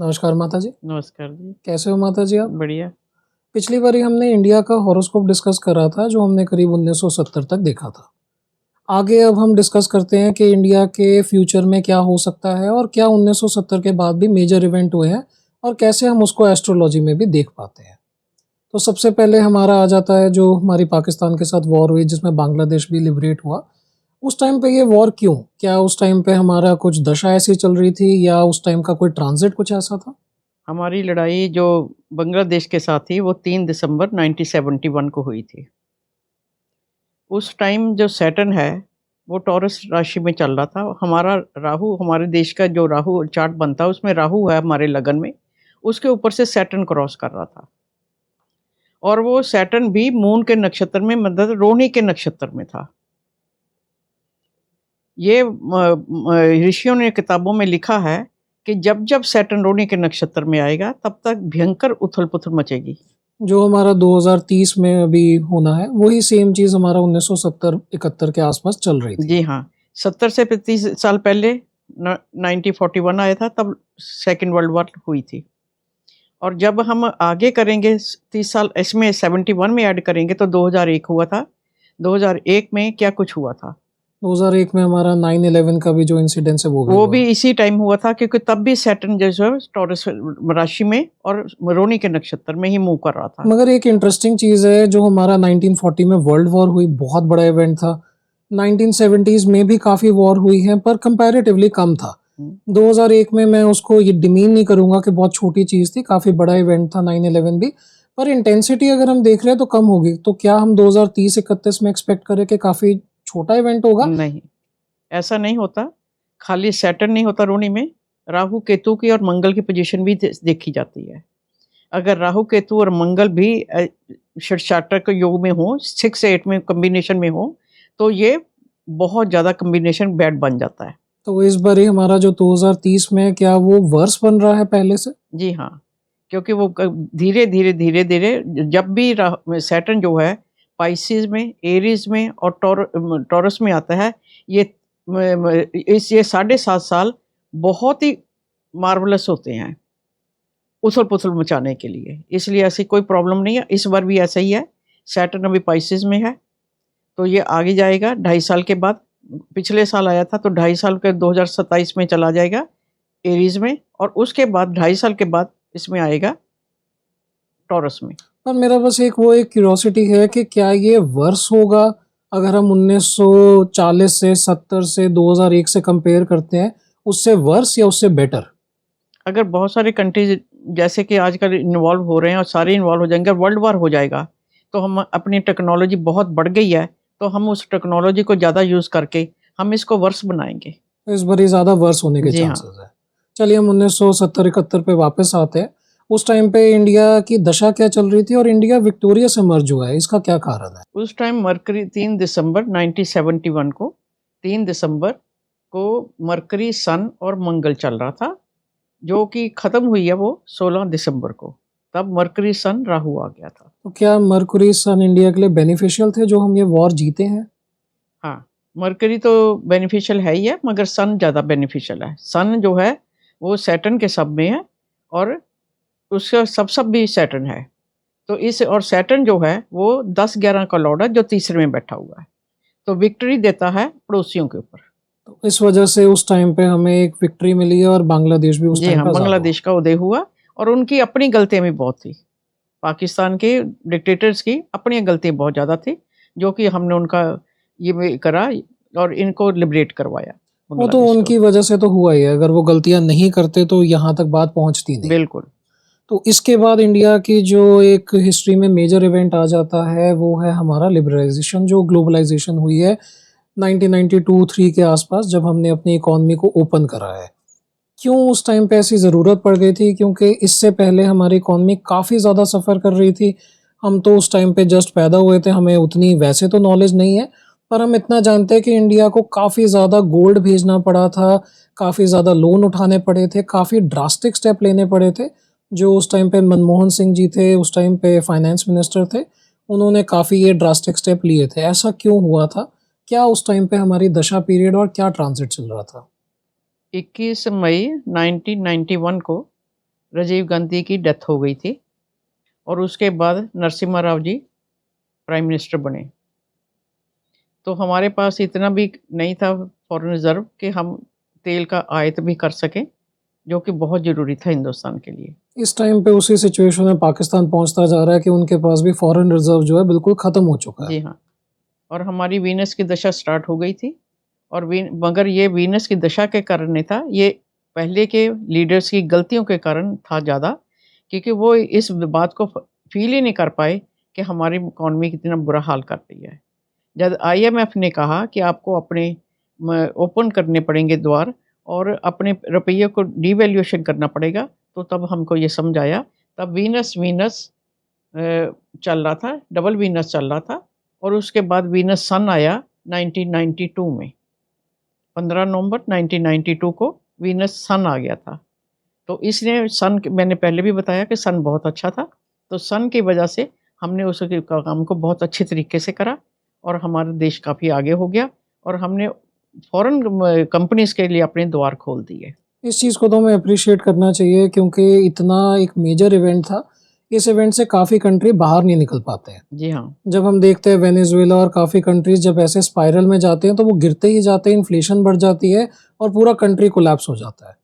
नमस्कार माता जी। नमस्कार जी। कैसे हो माता जी आप? बढ़िया। पिछली बारी हमने इंडिया का हॉरोस्कोप डिस्कस करा था जो हमने करीब 1970 तक देखा था। आगे अब हम डिस्कस करते हैं कि इंडिया के फ्यूचर में क्या हो सकता है और क्या 1970 के बाद भी मेजर इवेंट हुए हैं और कैसे हम उसको एस्ट्रोलॉजी में भी देख पाते हैं। तो सबसे पहले हमारा आ जाता है जो हमारी पाकिस्तान के साथ वॉर हुई जिसमें बांग्लादेश भी लिबरेट हुआ। उस टाइम पे ये वॉर क्यों? क्या उस टाइम पे हमारा कुछ दशा ऐसी चल रही थी या उस टाइम का कोई ट्रांज़िट कुछ ऐसा था? हमारी लड़ाई जो बांग्लादेश के साथ थी वो 3 दिसंबर 1971 को हुई थी। उस टाइम जो सैटर्न है वो टॉरस राशि में चल रहा था। हमारा राहु, हमारे देश का जो राहु चार्ट बनता है उसमें राहु है हमारे लगन में, उसके ऊपर से सैटर्न क्रॉस कर रहा था। और वो सैटर्न भी मून के नक्षत्र में मतलब रोहिणी के नक्षत्र में था। ये ऋषियों ने किताबों में लिखा है कि जब-जब सैटर्न रोहिणी के नक्षत्र में आएगा तब तक भयंकर उथल-पुथल मचेगी। जो हमारा 2030 में अभी होना है, वही सेम चीज़ हमारा 1970-71 के आसपास चल रही थी। जी हाँ, 70 से 35 साल पहले 1941 आया था, तब सेकंड वर्ल्ड वॉर हुई थी। और जब हम आगे करेंगे 30 साल इसमें 71 में ऐड करेंगे तो 2001 हुआ था। 2001 में क्या कुछ हुआ था? 2001 में हमारा 9/11 का भी जो इंसिडेंस है वो भी वो हुआ। भी इसी टाइम हुआ था क्योंकि तब भी सैटर्न जो है टॉरस राशि में और रोहिणी के नक्षत्र में ही मूव कर रहा था। मगर एक इंटरेस्टिंग चीज़ है जो हमारा 1940 में वर्ल्ड वॉर हुई, बहुत बड़ा इवेंट था। 1970s में भी काफ़ी वॉर हुई है पर कंपैरेटिवली कम था। हुँ। 2001 में मैं उसको ये डिमीन नहीं करूँगा कि बहुत छोटी चीज़ थी, काफ़ी बड़ा इवेंट था 9/11 भी। पर इंटेंसिटी अगर हम देख रहे हैं तो कम होगी। तो क्या हम 2030-31 में एक्सपेक्ट करें कि काफ़ी छोटा इवेंट होगा? नहीं, ऐसा नहीं होता। खाली सैटर्न नहीं होता रोहिणी में, राहु, केतु की और मंगल की पोज़ीशन भी देखी जाती है। अगर राहु, केतु और मंगल भी षटसाटक योग में हो, 6 से 8 में कॉम्बिनेशन में हो, तो ये बहुत ज़्यादा कॉम्बिनेशन बैड बन जाता है। तो इस बारी हमारा जो 2030 में है, क्या वो वर्ष बन रहा है पहले से? जी हाँ, क्योंकि वो धीरे-धीरे, धीरे-धीरे जब भी सैटर्न जो है पाइसेस में, एरीज़ में और टॉरस में आता है, ये म म इस ये साढ़े 7 साल बहुत ही मार्वेलस होते हैं, उथल-पुथल मचाने के लिए। इसलिए ऐसी कोई प्रॉब्लम नहीं है, इस बार भी ऐसा ही है। सैटर्न अभी पाइसेस में है, तो ये आगे जाएगा 2.5 साल के बाद। पिछले साल आया था तो 2.5 साल के 2027 में चला जाएगा एरीज़ में और उसके बाद 2.5 साल के बाद इसमें आएगा टॉरस में। पर मेरा बस एक वो एक क्यूरियोसिटी है कि क्या ये वर्ष होगा? अगर हम 1940 से 70 से 2001 से कंपेयर करते हैं, उससे वर्ष या उससे बेटर? अगर बहुत सारे कंट्रीज़ जैसे कि आजकल इन्वॉल्व हो रहे हैं और सारे इन्वॉल्व हो जाएँगे, वर्ल्ड वार हो जाएगा, तो हम अपनी टेक्नोलॉजी बहुत बढ़ गई है, तो हम उस टेक्नोलॉजी को ज़्यादा यूज़ करके हम इसको वर्se बनाएँगे। तो इस बारी ज़्यादा वर्ष होने के जी हाँ। चांसेस हैं। चलिए हम 1970-71 पे वापस आते हैं। उस टाइम पे इंडिया की दशा क्या चल रही थी और इंडिया विक्टोरियस इमर्ज हुआ है, इसका क्या कारण है? उस टाइम मरकरी 3 दिसंबर 1971 को 3 दिसंबर को मरकरी, सन और मंगल चल रहा था, जो कि ख़त्म हुई है वो 16 दिसंबर को। तब मरकरी, सन, राहु आ गया था। तो क्या मर्कुरी सन इंडिया के लिए बेनिफिशियल थे जो हम ये वॉर जीते हैं? हाँ, मरकरी तो बेनिफिशियल है ही है, मगर सन ज़्यादा बेनिफिशियल है। सन जो है, वो सैटर्न के सब में है और उसका सब भी सैटर्न है। तो इस और सैटर्न जो है, वो 10-11 का लॉर्ड है, जो तीसरे में बैठा हुआ है। तो विक्ट्री देता है पड़ोसियों के ऊपर। तो इस वजह से उस टाइम पे हमें एक विक्ट्री मिली है और बांग्लादेश भी उस जी टाइम हाँ, पे आज़ाद हुआ। बांग्लादेश का उदय हुआ और उनकी अपनी गलतियाँ भी बहुत थी। पाकिस्तान के डिक्टेटर्स की अपनी गलतियाँ बहुत ज़्यादा थी, जो कि हमने उनका ये भी करा और इनको लिबरेट करवाया, वो तो बांग्लादेश को। उनकी वजह से तो हुआ ही है, अगर वो गलतियाँ नहीं करते तो यहाँ तक बात पहुँचती नहीं। बिल्कुल। तो इसके बाद इंडिया की जो एक हिस्ट्री में मेजर इवेंट आ जाता है, वो है हमारा लिबरलाइज़ेशन जो ग्लोबलाइज़ेशन हुई है 1992-3 के आसपास जब हमने अपनी इकॉनमी को ओपन करा है। क्यों उस टाइम पे ऐसी ज़रूरत पड़ गई थी? क्योंकि इससे पहले हमारी इकॉनमी काफ़ी ज़्यादा सफ़र कर रही थी। हम तो उस टाइम पे जस्ट पैदा हुए थे, हमें उतनी वैसे तो नॉलेज नहीं है, पर हम इतना जानते हैं कि इंडिया को काफ़ी ज़्यादा गोल्ड भेजना पड़ा था, काफ़ी ज़्यादा लोन उठाने पड़े थे, काफ़ी ड्रास्टिक स्टेप लेने पड़े थे, जो उस टाइम पे मनमोहन सिंह जी थे, उस टाइम पे फाइनेंस मिनिस्टर थे, उन्होंने काफ़ी ये ड्रास्टिक स्टेप लिए थे। ऐसा क्यों हुआ था? क्या उस टाइम पे हमारी दशा पीरियड और क्या ट्रांज़िट चल रहा था? 21 मई 1991 को राजीव गांधी की डेथ हो गई थी और उसके बाद नरसिम्हा राव जी प्राइम मिनिस्टर बने। तो हमारे पास इतना भी नहीं था फॉरेन रिज़र्व कि हम तेल का आयात भी कर सकें, जो कि बहुत ज़रूरी था हिंदुस्तान के लिए। इस टाइम पे उसी सिचुएशन में पाकिस्तान पहुँचता जा रहा है कि उनके पास भी फॉरेन रिज़र्व जो है बिल्कुल ख़त्म हो चुका है। जी हाँ, और हमारी वीनस की दशा स्टार्ट हो गई थी और मगर ये वीनस की दशा के कारण नहीं था, ये पहले के लीडर्स की गलतियों के कारण था ज़्यादा, क्योंकि वो इस बात को फ़ील ही नहीं कर पाए कि हमारी इकॉनमी कितना बुरा हाल कर रही है। जब आईएमएफ ने कहा कि आपको अपने ओपन करने पड़ेंगे द्वार और अपने रुपये को डिवैल्यूएशन करना पड़ेगा, तो तब हमको ये समझ आया। तब वीनस वीनस चल रहा था, डबल वीनस चल रहा था और उसके बाद वीनस सन आया 1992 में। 15 नवंबर 1992 को वीनस सन आ गया था। तो इसने सन मैंने पहले भी बताया कि सन बहुत अच्छा था। तो सन की वजह से हमने उस काम को बहुत अच्छे तरीके से करा और हमारा देश काफ़ी आगे हो गया और हमने फ़ॉरेन कंपनीज़ के लिए अपने द्वार खोल दिए। इस चीज़ को तो हमें एप्रिशिएट करना चाहिए क्योंकि इतना एक मेजर इवेंट था। इस इवेंट से काफ़ी कंट्री बाहर नहीं निकल पाते हैं। जी हाँ, जब हम देखते हैं वेनेज़ुएला और काफ़ी कंट्रीज़ जब ऐसे स्पाइरल में जाते हैं तो वो गिरते ही जाते हैं, इन्फ्लेशन बढ़ जाती है और पूरा कंट्री कोलैप्स हो जाता है।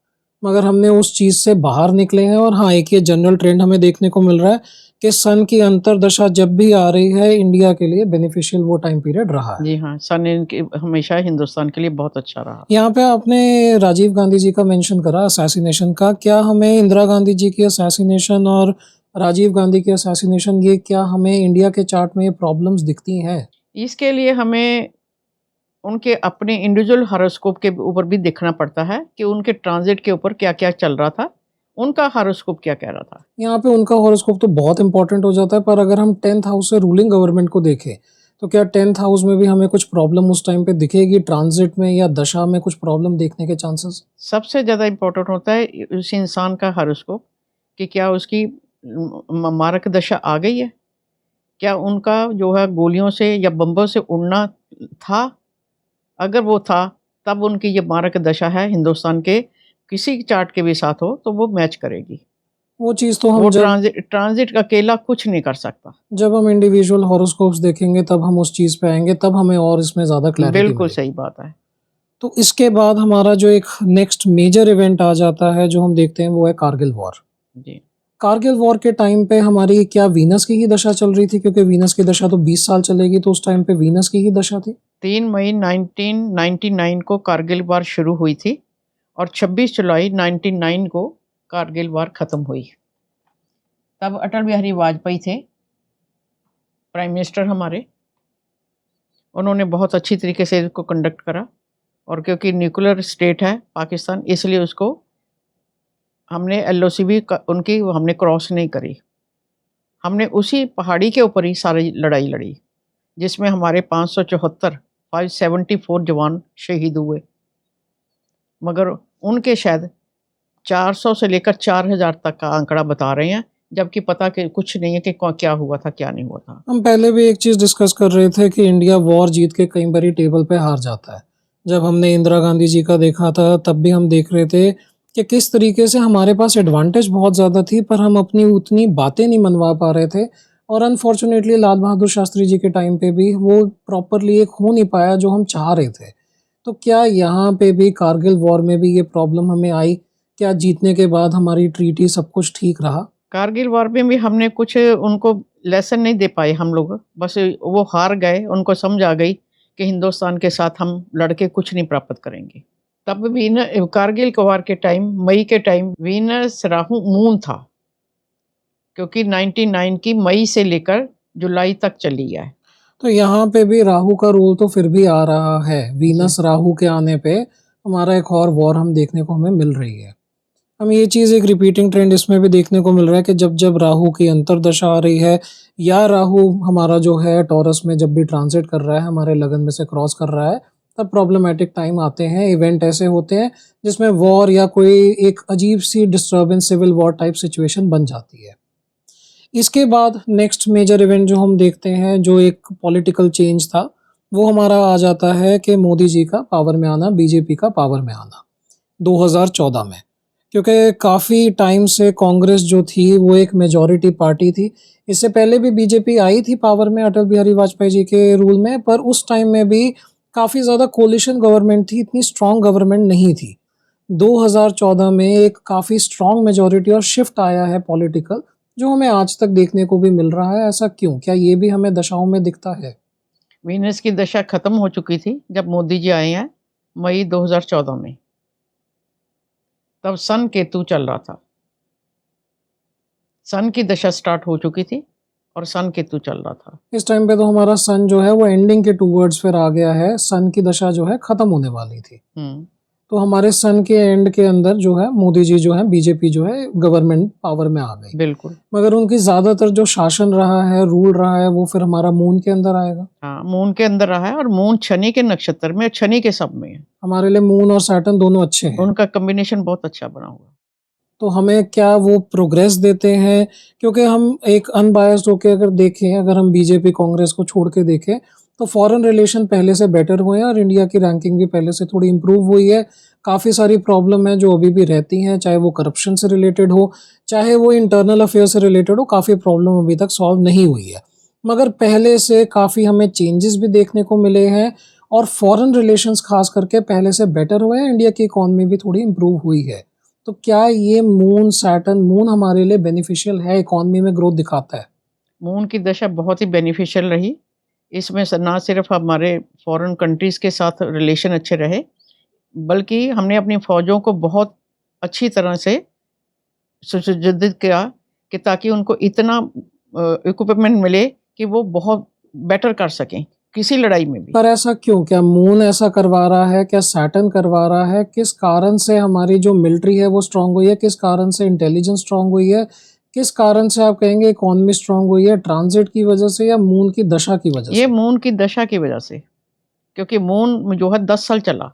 मगर हमने उस चीज़ से बाहर निकले हैं और हाँ, एक ये जनरल ट्रेंड हमें देखने को मिल रहा है कि सन की अंतर्दशा जब भी आ रही है, इंडिया के लिए बेनिफिशियल वो टाइम पीरियड रहा है। जी हाँ, सन इनके हमेशा हिंदुस्तान के लिए बहुत अच्छा रहा। यहाँ पे आपने राजीव गांधी जी का मेंशन करा असैसिनेशन का, क्या हमें इंदिरा गांधी जी की असैसिनेशन और राजीव गांधी की असैसिनेशन ये क्या हमें इंडिया के चार्ट में ये प्रॉब्लम्स दिखती हैं? इसके लिए हमें उनके अपने इंडिविजुअल हॉरोस्कोप के ऊपर भी देखना पड़ता है कि उनके ट्रांज़िट के ऊपर क्या-क्या चल रहा था, उनका हॉरोस्कोप क्या कह रहा था। यहाँ पे उनका हॉरोस्कोप तो बहुत इंपॉर्टेंट हो जाता है, पर अगर हम 10th हाउस से रूलिंग गवर्नमेंट को देखें, तो क्या 10th हाउस में भी हमें कुछ प्रॉब्लम उस टाइम पे दिखेगी ट्रांज़िट में या दशा में कुछ प्रॉब्लम देखने के चांसेस? सबसे ज़्यादा इम्पोर्टेंट होता है उस इंसान का हॉरोस्कोप कि क्या उसकी मारक दशा आ गई है? क्या उनका जो है गोलियों से या बम्बों से उड़ना था? अगर वो था, तब उनकी ये मारक दशा है हिंदुस्तान के किसी चार्ट के भी साथ हो, तो वो मैच करेगी। वो चीज़ तो वो हम जब ट्रांज़िट अकेला कुछ नहीं कर सकता। जब हम इंडिविजुअल हॉरोस्कोप्स देखेंगे तब हम उस चीज़ पे आएँगे, तब हमें और इसमें ज़्यादा क्लैरिटी बिल्कुल मिलेगी। सही बात है। तो इसके बाद हमारा जो एक नेक्स्ट मेजर इवेंट आ जाता है, जो हम देखते हैं, वो है कारगिल वॉर। जी। कारगिल वॉर के टाइम पे हमारी क्या वीनस की ही दशा चल रही थी? क्योंकि वीनस की दशा तो 20 साल चलेगी, तो उस टाइम पे वीनस की ही दशा थी? 3 मई 1999 को कारगिल वार शुरू हुई थी और 26 जुलाई 99 को कारगिल वार खत्म हुई। तब अटल बिहारी वाजपेयी थे प्राइम मिनिस्टर हमारे। उन्होंने बहुत अच्छी तरीके से इसको कंडक्ट करा और क्योंकि न्यूक्लियर स्टेट है पाकिस्तान, इसलिए उसको हमने एलओसी भी उनकी हमने क्रॉस नहीं करी। हमने उसी पहाड़ी के ऊपर ही सारी लड़ाई लड़ी, जिसमें हमारे 574 जवान शहीद हुए। मगर उनके शायद 400 से लेकर 4000 तक का आंकड़ा बता रहे हैं, जबकि पता कि कुछ नहीं है कि क्या हुआ था, क्या नहीं हुआ था। हम पहले भी एक चीज़ डिस्कस कर रहे थे कि इंडिया वॉर जीत के कई बारी टेबल पे हार जाता है। जब हमने इंदिरा गांधी जी का देखा था, तब भी हम देख रहे थे कि किस तरीके से हमारे पास एडवांटेज बहुत ज़्यादा थी, पर हम अपनी उतनी बातें नहीं मनवा पा रहे थे और अनफॉर्चुनेटली लाल बहादुर शास्त्री जी के टाइम पे भी वो प्रॉपरली एक हो नहीं पाया जो हम चाह रहे थे। तो क्या यहाँ पे भी कारगिल वॉर में भी ये प्रॉब्लम हमें आई? क्या जीतने के बाद हमारी ट्रीटी सब कुछ ठीक रहा? कारगिल वॉर में भी हमने कुछ उनको लेसन नहीं दे पाए हम लोग, बस वो हार गए, उनको समझ आ गई कि हिंदुस्तान के साथ हम लड़ के कुछ नहीं प्राप्त करेंगे। तब भी न कारगिल के वार के टाइम, मई के टाइम वीनस राहु मून था, क्योंकि 99 की मई से लेकर जुलाई तक चली है। तो यहाँ पे भी राहु का रोल तो फिर भी आ रहा है। जी। वीनस राहु के आने पे हमारा एक और वॉर हम देखने को हमें मिल रही है। हमें ये चीज़ एक रिपीटिंग ट्रेंड इसमें भी देखने को मिल रहा है कि जब-जब राहु की अंतर्दशा आ रही है या राहु हमारा जो है टॉरस में जब भी ट्रांज़िट कर रहा है, हमारे लगन में से क्रॉस कर रहा है, तब प्रॉब्लमैटिक टाइम आते हैं, इवेंट ऐसे होते हैं जिसमें वॉर या कोई एक अजीब-सी disturbance, civil war type situation बन जाती है। इसके बाद नेक्स्ट मेजर इवेंट जो हम देखते हैं, जो एक पॉलिटिकल चेंज था, वो हमारा आ जाता है कि मोदी जी का पावर में आना, बीजेपी का पावर में आना, 2014 में। क्योंकि काफ़ी टाइम से कांग्रेस जो थी वो एक मेजॉरिटी पार्टी थी। इससे पहले भी बीजेपी आई थी पावर में अटल बिहारी वाजपेयी जी के रूल में, पर उस टाइम में भी काफ़ी ज़्यादा कोलिशन गवर्नमेंट थी, इतनी स्ट्रॉन्ग गवर्नमेंट नहीं थी। 2014 में एक काफ़ी स्ट्रॉन्ग मेजॉरिटी और शिफ्ट आया है पॉलिटिकल, जो हमें आज तक देखने को भी मिल रहा है। ऐसा क्यों? क्या ये भी हमें दशाओं में दिखता है? वीनस की दशा खत्म हो चुकी थी जब मोदी जी आए हैं मई 2014 में। तब सन केतु चल रहा था। सन की दशा स्टार्ट हो चुकी थी और सन केतु चल रहा था। इस टाइम पे तो हमारा सन जो है वो एंडिंग के टूवर्ड्स फिर आ गया है, सन की दशा जो है खत्म होने वाली थी। तो हमारे सन के एंड के अंदर जो है मोदी जी जो है, बीजेपी जो है गवर्नमेंट पावर में आ गई। बिल्कुल। मगर उनकी ज़्यादातर जो शासन रहा है, रूल रहा है, वो फिर हमारा मून के अंदर आएगा। हाँ, मून के अंदर रहा है और मून शनि के नक्षत्र में, शनि के सब में है। हमारे लिए मून और सैटर्न दोनों अच्छे हैं। उनका कॉम्बिनेशन बहुत अच्छा बना हुआ है। तो हमें क्या वो प्रोग्रेस देते हैं? क्योंकि हम एक अनबायस्ड होके अगर देखें, अगर हम बीजेपी कांग्रेस को छोड़ के देखें, तो फॉरेन रिलेशन पहले से बेटर हुए हैं और इंडिया की रैंकिंग भी पहले से थोड़ी इम्प्रूव हुई है। काफ़ी सारी प्रॉब्लम है जो अभी भी रहती हैं, चाहे वो करप्शन से रिलेटेड हो, चाहे वो इंटरनल अफेयर से रिलेटेड हो, काफ़ी प्रॉब्लम अभी तक सॉल्व नहीं हुई है। मगर पहले से काफ़ी हमें चेंजेस भी देखने को मिले हैं और फॉरेन रिलेशंस खास करके पहले से बेटर हुए हैं, इंडिया की इकॉनमी भी थोड़ी इम्प्रूव हुई है। तो क्या ये मून, सैटर्न, मून हमारे लिए बेनिफिशियल है, इकॉनमी में ग्रोथ दिखाता है? मून की दशा बहुत ही बेनिफिशियल रही। इसमें ना सिर्फ हमारे फॉरेन कंट्रीज़ के साथ रिलेशन अच्छे रहे, बल्कि हमने अपनी फ़ौजों को बहुत अच्छी तरह से सुसज्जित किया कि ताकि उनको इतना इक्विपमेंट मिले कि वो बहुत बेटर कर सकें, किसी लड़ाई में भी। पर ऐसा क्यों? क्या मून ऐसा करवा रहा है? क्या सैटर्न करवा रहा है? किस कारण से हमारी जो मिलिट्री है वो स्ट्रांग हुई है? किस कारण से इंटेलिजेंस स्ट्रांग हुई है? किस कारण से आप कहेंगे इकॉनमी स्ट्रांग हुई है? ट्रांजिट की वजह से या मून की दशा की वजह ये से? मून की दशा की वजह से, क्योंकि मून जो है 10 साल चला।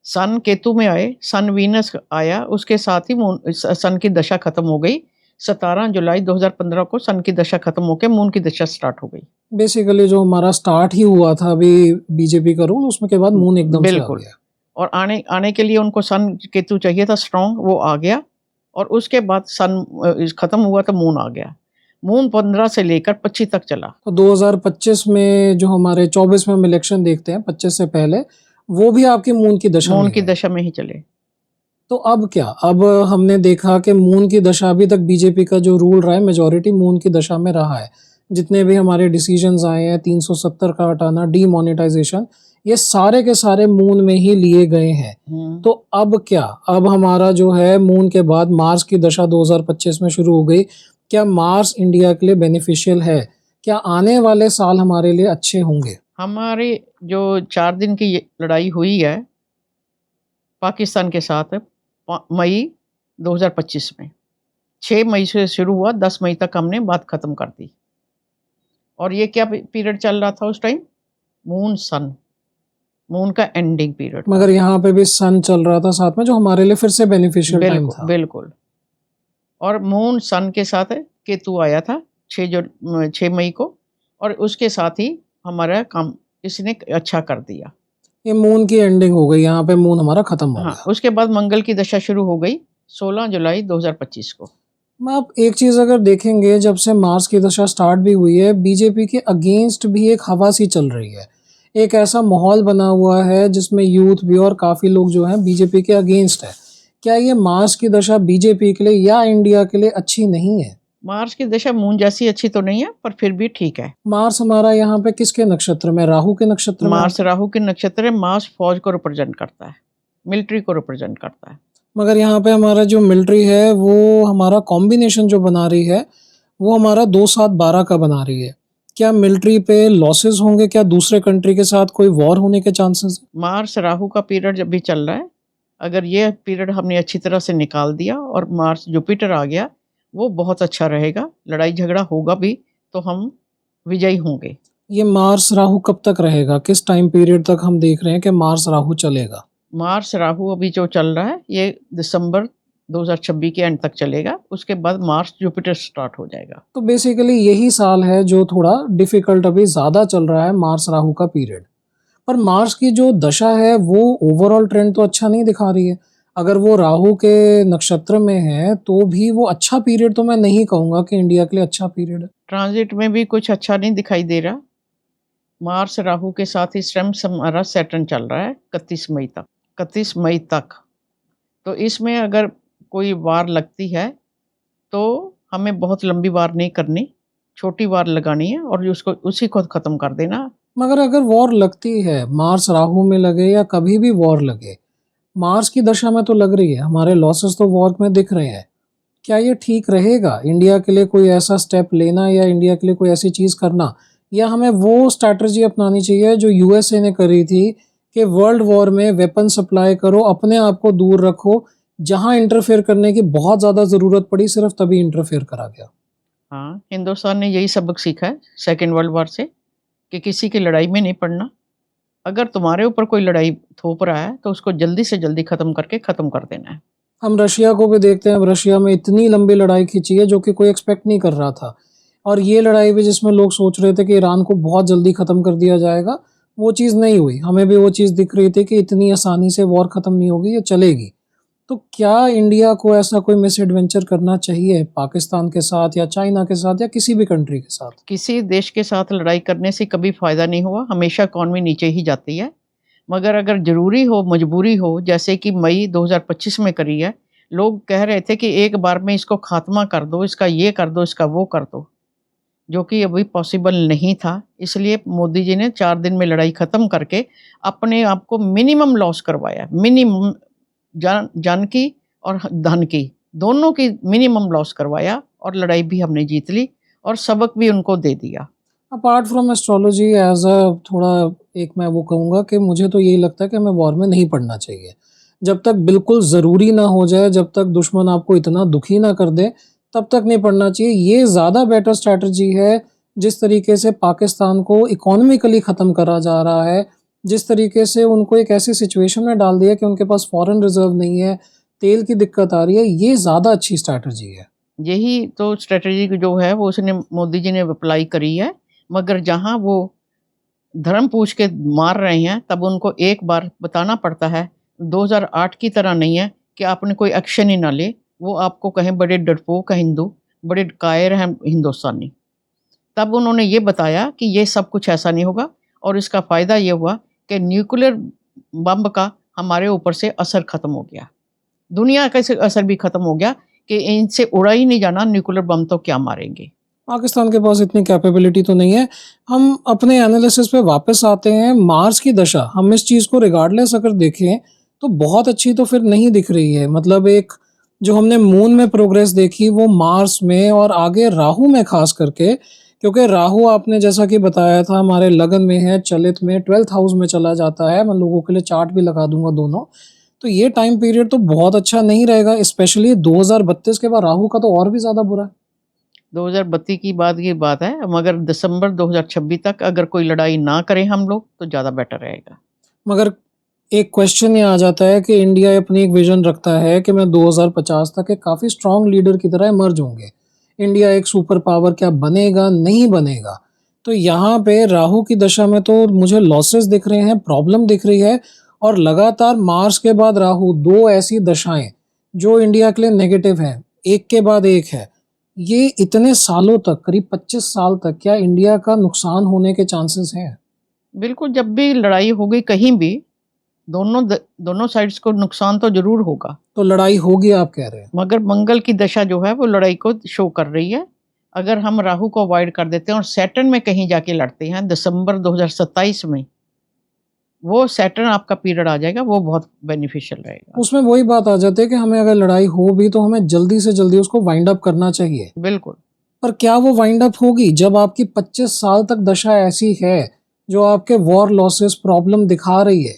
सन केतु में आए, सन वीनस आया, उसके साथ ही मून सन की दशा खत्म हो गई। 17 जुलाई 2015 को सन की दशा खत्म होके मून की दशा स्टार्ट हो गई। बेसिकली जो हमारा स्टार्ट ही हुआ था अभी बीजेपी का रूल, उसमें के बाद मून एकदम से आ बिल्कुल। गया। और आने आने के लिए उनको सन केतु चाहिए था स्ट्रॉन्ग, वो आ गया और उसके बाद सन खत्म हुआ तो मून आ गया। मून 15 से लेकर 25 तक चला। तो 2025 में जो हमारे 24 में हम इलेक्शन देखते हैं, 25 से पहले, वो भी आपकी मून की दशा मून में की है। दशा में ही चले। तो अब क्या? अब हमने देखा कि मून की दशा अभी तक बीजेपी का जो रूल रहा है, मेजॉरिटी मून की दशा में रहा है। जितने भी हमारे डिसीजंस आए हैं, 370 का हटाना, डीमोनेटाइजेशन, ये सारे के सारे मून में ही लिए गए हैं। तो अब क्या? अब हमारा जो है मून के बाद मार्स की दशा 2025 में शुरू हो गई। क्या मार्स इंडिया के लिए बेनिफिशियल है? क्या आने वाले साल हमारे लिए अच्छे होंगे? हमारी जो 4 दिन की ये लड़ाई हुई है पाकिस्तान के साथ मई 2025 में, 6 मई से शुरू हुआ, 10 मई तक हमने बात खत्म कर दी। और ये क्या पीरियड चल रहा था उस टाइम? मून सन, मून का एंडिंग पीरियड था। मगर यहाँ पे भी सन चल रहा था साथ में, जो हमारे लिए फिर से बेनिफिशियल टाइम बिल्कुल, था। बिल्कुल। और मून सन के साथ केतु आया था 6 मई को और उसके साथ ही हमारा काम इसने अच्छा कर दिया। ये मून की एंडिंग हो गई, यहाँ पे मून हमारा खत्म हो हाँ, गया। उसके बाद मंगल की दशा शुरू हो गई 16 जुलाई 2025 को। आप एक चीज़ अगर देखेंगे, जब से मार्स की दशा स्टार्ट भी हुई है, बीजेपी के अगेंस्ट भी एक हवा सी चल रही है। एक ऐसा माहौल बना हुआ है जिसमें यूथ भी और काफ़ी लोग जो हैं बीजेपी के अगेंस्ट है। क्या ये मार्स की दशा बीजेपी के लिए या इंडिया के लिए अच्छी नहीं है? मार्स की दशा मून जैसी अच्छी तो नहीं है, पर फिर भी ठीक है। मार्स हमारा यहाँ पे किसके नक्षत्र में? राहु के नक्षत्र में मार्स आता है। राहु के नक्षत्र है। मार्स फौज को रिप्रेजेंट करता है, मिलिट्री को रिप्रेजेंट करता है। मगर यहाँ पे हमारा जो मिलिट्री है वो हमारा कॉम्बिनेशन जो बना रही है, वो हमारा 2-7-12 का बना रही है। क्या मिलिट्री पे लॉसेस होंगे? क्या दूसरे कंट्री के साथ कोई वॉर होने के चांसेस हैं? मार्स राहु का पीरियड जब भी चल रहा है, अगर ये पीरियड हमने अच्छी तरह से निकाल दिया और मार्स जुपिटर आ गया, वो बहुत अच्छा रहेगा। लड़ाई झगड़ा होगा भी तो हम विजयी होंगे। ये मार्स राहु कब तक रहेगा? किस टाइम पीरियड तक हम देख रहे हैं कि मार्स राहु चलेगा? मार्स राहु अभी जो चल रहा है ये दिसंबर 2026 के एंड तक चलेगा। उसके बाद मार्स जुपिटर स्टार्ट हो जाएगा। तो बेसिकली यही साल है जो थोड़ा डिफिकल्ट अभी ज़्यादा चल रहा है, मार्स राहु का पीरियड। पर मार्स की जो दशा है वो ओवरऑल ट्रेंड तो अच्छा नहीं दिखा रही है। अगर वो राहु के नक्षत्र में है, तो भी वो अच्छा पीरियड तो मैं नहीं कहूँगा कि इंडिया के लिए अच्छा पीरियड है। ट्रांज़िट में भी कुछ अच्छा नहीं दिखाई दे रहा। मार्स राहु के साथ इस टाइम हमारा सैटर्न चल रहा है 31 मई तक, 31 मई तक। तो इसमें अगर कोई वार लगती है, तो हमें बहुत लंबी वार नहीं करनी, छोटी वार लगानी है और उसको उसी को ख़त्म कर देना। मगर अगर वॉर लगती है, मार्स राहु में लगे या कभी भी वॉर लगे, मार्स की दशा में तो लग रही है, हमारे लॉसेस तो वॉर में दिख रहे हैं। क्या ये ठीक रहेगा इंडिया के लिए कोई ऐसा स्टेप लेना या इंडिया के लिए कोई ऐसी चीज़ करना? या हमें वो स्ट्रैटेजी अपनानी चाहिए जो यूएसए ने करी थी कि वर्ल्ड वॉर में वेपन सप्लाई करो, अपने आप को दूर रखो, जहाँ इंटरफेयर करने की बहुत ज़्यादा ज़रूरत पड़ी सिर्फ तभी इंटरफेयर करा गया। हाँ, हिंदुस्तान ने यही सबक सीखा है सेकंड वर्ल्ड वॉर से कि किसी की लड़ाई में नहीं पड़ना। अगर तुम्हारे ऊपर कोई लड़ाई थोप रहा है, तो उसको जल्दी से जल्दी ख़त्म करके ख़त्म कर देना है। हम रशिया को भी देखते हैं, अब रशिया में इतनी लंबी लड़ाई खींची है जो कि कोई एक्सपेक्ट नहीं कर रहा था। और ये लड़ाई भी जिसमें लोग सोच रहे थे कि ईरान को बहुत जल्दी ख़त्म कर दिया जाएगा, वो चीज़ नहीं हुई। हमें भी वो चीज़ दिख रही थी कि इतनी आसानी से वॉर ख़त्म नहीं होगी, ये चलेगी। तो क्या इंडिया को ऐसा कोई मिसएडवेंचर करना चाहिए पाकिस्तान के साथ या चाइना के साथ या किसी भी कंट्री के साथ? किसी देश के साथ लड़ाई करने से कभी फ़ायदा नहीं हुआ, हमेशा इकॉनमी नीचे ही जाती है। मगर अगर ज़रूरी हो, मजबूरी हो, जैसे कि मई 2025 में करी है, लोग कह रहे थे कि एक बार में इसको खात्मा कर दो, इसका ये कर दो, इसका वो कर दो, जो कि अभी पॉसिबल नहीं था। इसलिए मोदी जी ने 4 दिन में लड़ाई ख़त्म करके अपने आप को मिनिमम लॉस करवाया। मिनिमम जान की और धन की, दोनों की मिनिमम लॉस करवाया और लड़ाई भी हमने जीत ली और सबक भी उनको दे दिया। Apart from astrology as a थोड़ा एक मैं वो कहूँगा कि मुझे तो यही लगता है कि हमें वॉर में नहीं पड़ना चाहिए। जब तक बिल्कुल ज़रूरी ना हो जाए, जब तक दुश्मन आपको इतना दुखी ना कर दे, तब तक नहीं पड़ना चाहिए। ये ज़्यादा बेटर स्ट्रैटेजी है, जिस तरीके से पाकिस्तान को इकोनॉमिकली ख़त्म करा जा रहा है, जिस तरीके से उनको एक ऐसी सिचुएशन में डाल दिया कि उनके पास फॉरेन रिज़र्व नहीं है, तेल की दिक्कत आ रही है, ये ज़्यादा अच्छी स्ट्रैटेजी है। यही तो स्ट्रैटेजी जो है वो उसने मोदी जी ने अप्लाई करी है। मगर जहाँ वो धर्म पूछ के मार रहे हैं, तब उनको एक बार बताना पड़ता है, 2008 की तरह नहीं है कि आपने कोई एक्शन ही ना ले। वो आपको कहें बड़े डरपोक हैं हिंदू, बड़े कायर हैं हिंदुस्तानी। तब उन्होंने ये बताया कि ये सब कुछ ऐसा नहीं होगा और इसका फ़ायदा ये हुआ कि न्यूक्लियर बम का हमारे ऊपर से असर ख़त्म हो गया। दुनिया का से असर भी ख़त्म हो गया कि इनसे उड़ा ही नहीं जाना, न्यूक्लियर बम तो क्या मारेंगे। पाकिस्तान के पास इतनी कैपेबिलिटी तो नहीं है। हम अपने एनालिसिस पे वापस आते हैं, मार्स की दशा, हम इस चीज़ को रिगार्डलेस अगर देखें, तो बहुत अच्छी तो फिर नहीं दिख रही है। मतलब एक जो हमने मून में प्रोग्रेस देखी, वो मार्स में और आगे राहु में ख़ास करके, क्योंकि राहु आपने जैसा कि बताया था हमारे लगन में है, चलित में 12th हाउस में चला जाता है। मैं लोगों के लिए चार्ट भी लगा दूँगा दोनों। तो ये टाइम पीरियड तो बहुत अच्छा नहीं रहेगा, स्पेशली 2032 के बाद राहु का तो और भी ज़्यादा बुरा है। 2032 की बाद की बात है, मगर दिसंबर 2026 तक अगर कोई लड़ाई ना करें हम लोग, तो ज़्यादा बेटर रहेगा। मगर एक क्वेश्चन ये आ जाता है कि इंडिया अपनी एक विजन रखता है कि मैं 2050 तक एक काफ़ी स्ट्रॉन्ग लीडर की तरह इमर्ज होंगे। इंडिया एक सुपर पावर क्या बनेगा, नहीं बनेगा? तो यहाँ पे राहु की दशा में तो मुझे लॉसेस दिख रहे हैं, प्रॉब्लम दिख रही है और लगातार मार्स के बाद राहु 2 ऐसी दशाएँ जो इंडिया के लिए नेगेटिव हैं, एक के बाद एक है। ये इतने सालों तक, करीब 25 साल तक क्या इंडिया का नुकसान होने के चांसेस हैं? बिल्कुल, जब भी लड़ाई होगी कहीं भी, दोनों साइड्स को नुकसान तो ज़रूर होगा। तो लड़ाई होगी आप कह रहे हैं। मगर मंगल की दशा जो है वो लड़ाई को शो कर रही है। अगर हम राहु को अवॉइड कर देते हैं और सैटर्न में कहीं जाके लड़ते हैं दिसंबर 2027 में, वो सैटर्न आपका पीरियड आ जाएगा, वो बहुत बेनिफिशियल रहेगा। उसमें वही बात आ जाती है कि हमें अगर लड़ाई हो भी तो हमें जल्दी से जल्दी उसको वाइंड अप करना चाहिए। बिल्कुल। पर क्या वो वाइंड अप होगी जब आपकी 25 साल तक दशा ऐसी है जो आपके वॉर लॉसेस प्रॉब्लम दिखा रही है,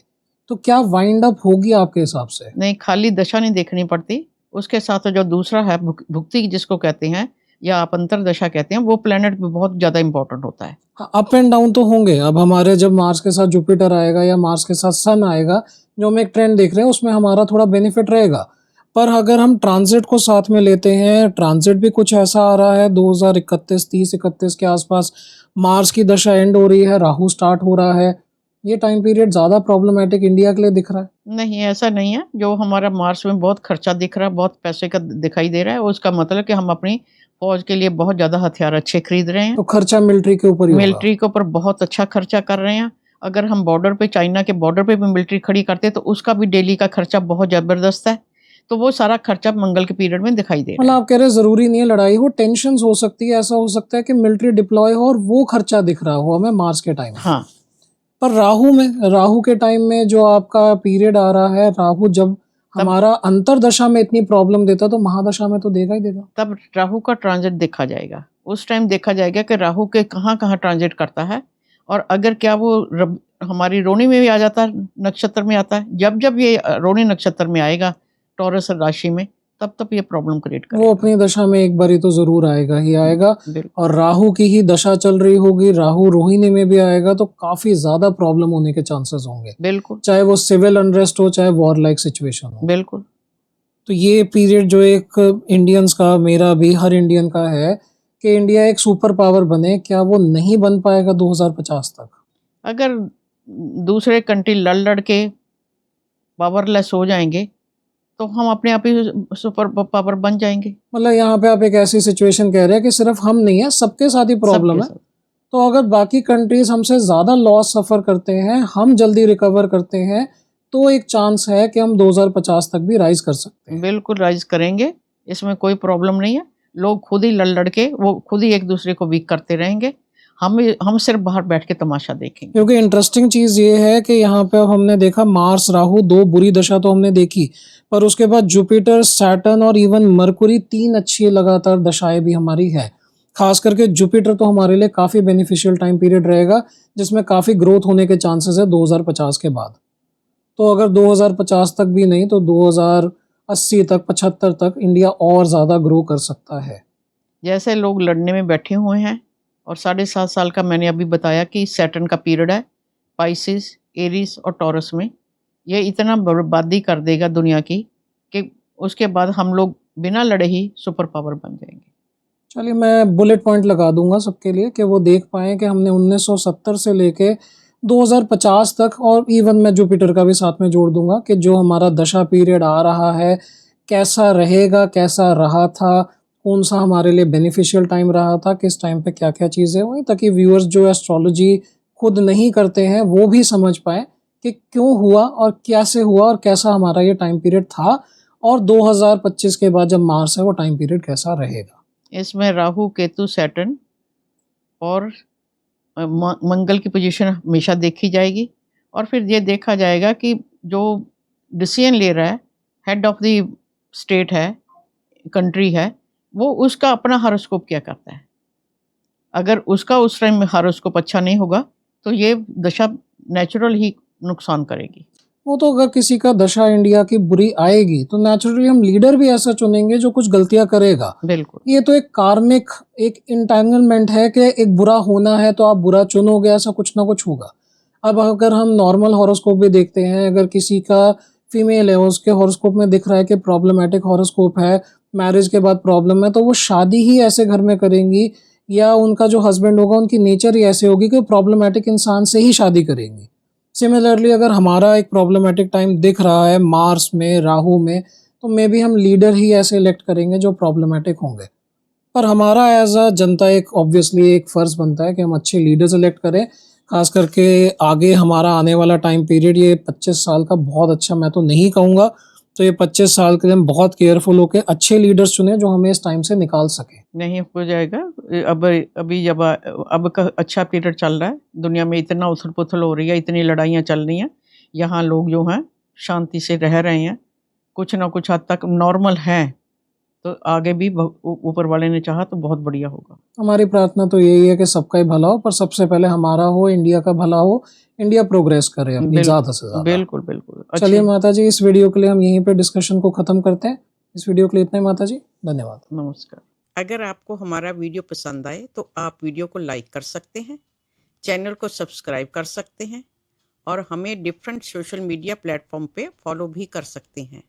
तो क्या वाइंड अप होगी आपके हिसाब से? नहीं, खाली दशा नहीं देखनी पड़ती, उसके साथ जो दूसरा है भुक्ति जिसको कहते हैं या आप अंतर्दशा कहते हैं, वो प्लैनेट पे बहुत ज़्यादा इम्पोर्टेंट होता है। हाँ, अप एंड डाउन तो होंगे। अब हमारे जब मार्स के साथ जुपिटर आएगा या मार्स के साथ सन आएगा, जो हम एक ट्रेंड देख रहे हैं उसमें हमारा थोड़ा बेनिफिट रहेगा। पर अगर हम ट्रांजिट को साथ में लेते हैं, ट्रांजिट भी कुछ ऐसा आ रहा है 2031, 30, 31 के आसपास मार्स की दशा एंड हो रही है, राहु स्टार्ट हो रहा है। ये टाइम पीरियड ज़्यादा प्रॉब्लमैटिक इंडिया के लिए दिख रहा है? नहीं, ऐसा नहीं है। जो हमारा मार्स में बहुत खर्चा दिख रहा है, बहुत पैसे का दिखाई दे रहा है, उसका मतलब कि हम अपनी फ़ौज के लिए बहुत ज़्यादा हथियार अच्छे खरीद रहे हैं। तो खर्चा मिलिट्री के ऊपर ही होगा। मिलिट्री के ऊपर बहुत अच्छा खर्चा कर रहे हैं। अगर हम बॉर्डर पे, चाइना के बॉर्डर पे भी मिलिट्री खड़ी करते हैं, तो उसका भी डेली का खर्चा बहुत ज़बरदस्त है। तो वो सारा खर्चा मंगल के पीरियड में दिखाई दे रहा मतलब है। आप कह रहे हैं ज़रूरी नहीं है लड़ाई हो, टेंशन्स हो सकती है, ऐसा हो सकता है कि मिलिट्री डिप्लॉय हो और वो खर्चा दिख रहा हो हमें मार्च के टाइम में। हाँ, पर राहु के टाइम में जो आपका पीरियड आ रहा है, राहु जब तब हमारा अंतरदशा में इतनी प्रॉब्लम देता है, तो महादशा में तो देगा ही देगा। तब राहु का ट्रांज़िट देखा जाएगा। उस टाइम देखा जाएगा कि राहु के कहाँ-कहाँ ट्रांज़िट करता है, और अगर क्या वो रब हमारी रोहिणी में भी आ जाता है, नक्षत्र में आता है। जब-जब ये रोहिणी नक्षत्र में आएगा, टॉरस राशि में, तब-तब ये प्रॉब्लम क्रिएट वो करेगा। अपनी दशा में एक बारी तो ज़रूर आएगा ही आएगा। बिल्कुल, और राहु की ही दशा चल रही होगी, राहु रोहिणी में भी आएगा, तो काफ़ी ज़्यादा प्रॉब्लम होने के चांसेस होंगे। बिल्कुल, चाहे वो सिविल अनरेस्ट हो, चाहे वॉर लाइक सिचुएशन हो। बिल्कुल। तो ये पीरियड जो एक इंडियंस का, मेरा भी, हर इंडियन का है कि इंडिया एक सुपर पावर बने, क्या वो नहीं बन पाएगा 2050 तक? अगर दूसरे कंट्री लड़-लड़ के पावरलेस हो जाएँगे, तो हम अपने आप ही सुपर पावर बन जाएँगे, मतलब यहाँ पे आप एक ऐसी सिचुएशन कह रहे हैं कि सिर्फ हम नहीं है, सबके साथ ही सबके प्रॉब्लम है। साथ। तो अगर बाकी कंट्रीज़ हमसे ज़्यादा लॉस सफ़र करते हैं, हम जल्दी रिकवर करते हैं, तो एक चांस है कि हम 2050 तक भी राइज़ कर सकते हैं। बिल्कुल राइज़ करेंगे, इसमें कोई प्रॉब्लम नहीं है। लोग खुद ही लड़-लड़ के वो खुद ही एक-दूसरे को वीक करते रहेंगे। हम सिर्फ़ बाहर बैठ के तमाशा देखेंगे। क्योंकि इंटरेस्टिंग चीज़ ये है कि यहाँ पे अब हमने देखा मार्स, राहु 2 बुरी दशा तो हमने देखी, पर उसके बाद जुपिटर, सैटर्न और इवन मरकुरी 3 अच्छी लगातार दशाएँ भी हमारी है। ख़ास करके जुपिटर तो हमारे लिए काफ़ी बेनिफिशियल टाइम पीरियड रहेगा, जिसमें काफ़ी ग्रोथ होने के चांसेस है 2050 के बाद। तो अगर 2050 तक भी नहीं तो 2080 तक, 75 तक इंडिया और ज़्यादा ग्रो कर सकता है। जैसे लोग लड़ने में बैठे हुए हैं, और 7.5 साल का मैंने अभी बताया कि सैटर्न का पीरियड है, पाइसेस, एरीज़ और टॉरस में। ये इतना बर्बादी कर देगा दुनिया की कि उसके बाद हम लोग बिना लड़े ही सुपर पावर बन जाएँगे। चलिए, मैं बुलेट पॉइंट लगा दूँगा सबके लिए कि वो देख पाएँ कि हमने 1970 से लेके 2050 तक, और इवन मैं जुपिटर का भी साथ में जोड़ दूँगा, कि जो हमारा दशा पीरियड आ रहा है, कैसा रहेगा, कैसा रहा था, कौन-सा हमारे लिए बेनिफिशियल टाइम रहा था, किस टाइम पे क्या-क्या चीज़ें हुई, ताकि व्यूअर्स जो एस्ट्रोलॉजी खुद नहीं करते हैं, वो भी समझ पाएँ कि क्यों हुआ और कैसे हुआ और कैसा हमारा ये टाइम पीरियड था, और 2025 के बाद जब मार्स है, वो टाइम पीरियड कैसा रहेगा। इसमें राहु, केतु, सैटर्न और मंगल की पोजीशन हमेशा देखी जाएगी, और फिर ये देखा जाएगा कि जो डिसीजन ले रहा है, हेड ऑफ द स्टेट है, कंट्री है, वो उसका अपना हॉरोस्कोप क्या करता है। अगर उसका उस टाइम में हॉरोस्कोप अच्छा नहीं होगा, तो ये दशा नेचुरल ही नुकसान करेगी। वो तो अगर किसी का दशा इंडिया की बुरी आएगी, तो नेचुरली हम लीडर भी ऐसा चुनेंगे जो कुछ गलतियाँ करेगा। बिल्कुल, ये तो एक कार्मिक एक एंटेंगलमेंट है कि एक बुरा होना है तो आप बुरा चुनोगे, ऐसा कुछ ना कुछ होगा। अब अगर हम नॉर्मल हॉरोस्कोप भी देखते हैं, अगर किसी का फीमेल है, उसके हॉरोस्कोप में दिख रहा है कि प्रॉब्लमैटिक हॉरोस्कोप है, मैरिज के बाद प्रॉब्लम है, तो वो शादी ही ऐसे घर में करेंगी, या उनका जो हस्बैंड होगा उनकी नेचर ही ऐसे होगी कि वो प्रॉब्लमैटिक इंसान से ही शादी करेंगी। सिमिलरली अगर हमारा एक प्रॉब्लमैटिक टाइम दिख रहा है मार्स में, राहु में, तो मे बी हम लीडर ही ऐसे इलेक्ट करेंगे जो प्रॉब्लमैटिक होंगे। पर हमारा एज़ अ जनता एक ऑब्वियसली एक फ़र्ज़ बनता है कि हम अच्छे लीडर्स इलेक्ट करें। ख़ास करके आगे हमारा आने वाला टाइम पीरियड, ये 25 साल का बहुत अच्छा मैं तो नहीं कहूँगा। तो ये 25 साल के लिए हम बहुत केयरफुल होके अच्छे लीडर्स चुनें जो हमें इस टाइम से निकाल सकें। नहीं हो जाएगा। अब अभी जब अब का अच्छा पीरियड चल रहा है, दुनिया में इतना उथल-पुथल हो रही है, इतनी लड़ाइयाँ चल रही हैं, यहाँ लोग जो हैं शांति से रह रहे हैं, कुछ ना कुछ हद तक नॉर्मल हैं, तो आगे भी ऊपर वाले ने चाहा तो बहुत बढ़िया होगा। हमारी प्रार्थना तो यही है कि सबका ही भला हो, पर सबसे पहले हमारा हो, इंडिया का भला हो, इंडिया प्रोग्रेस करे अपनी ज़्यादा से ज़्यादा। बिल्कुल, बिल्कुल। चलिए अच्छे माताजी, इस वीडियो के लिए हम यहीं पे डिस्कशन को ख़त्म करते हैं। इस वीडियो के लिए इतना ही माताजी, धन्यवाद। नमस्कार। अगर आपको हमारा वीडियो पसंद आए तो आप वीडियो को लाइक कर सकते हैं, चैनल को सब्सक्राइब कर सकते हैं, और हमें डिफरेंट सोशल मीडिया प्लेटफ़ॉर्म पे फॉलो भी कर सकते हैं।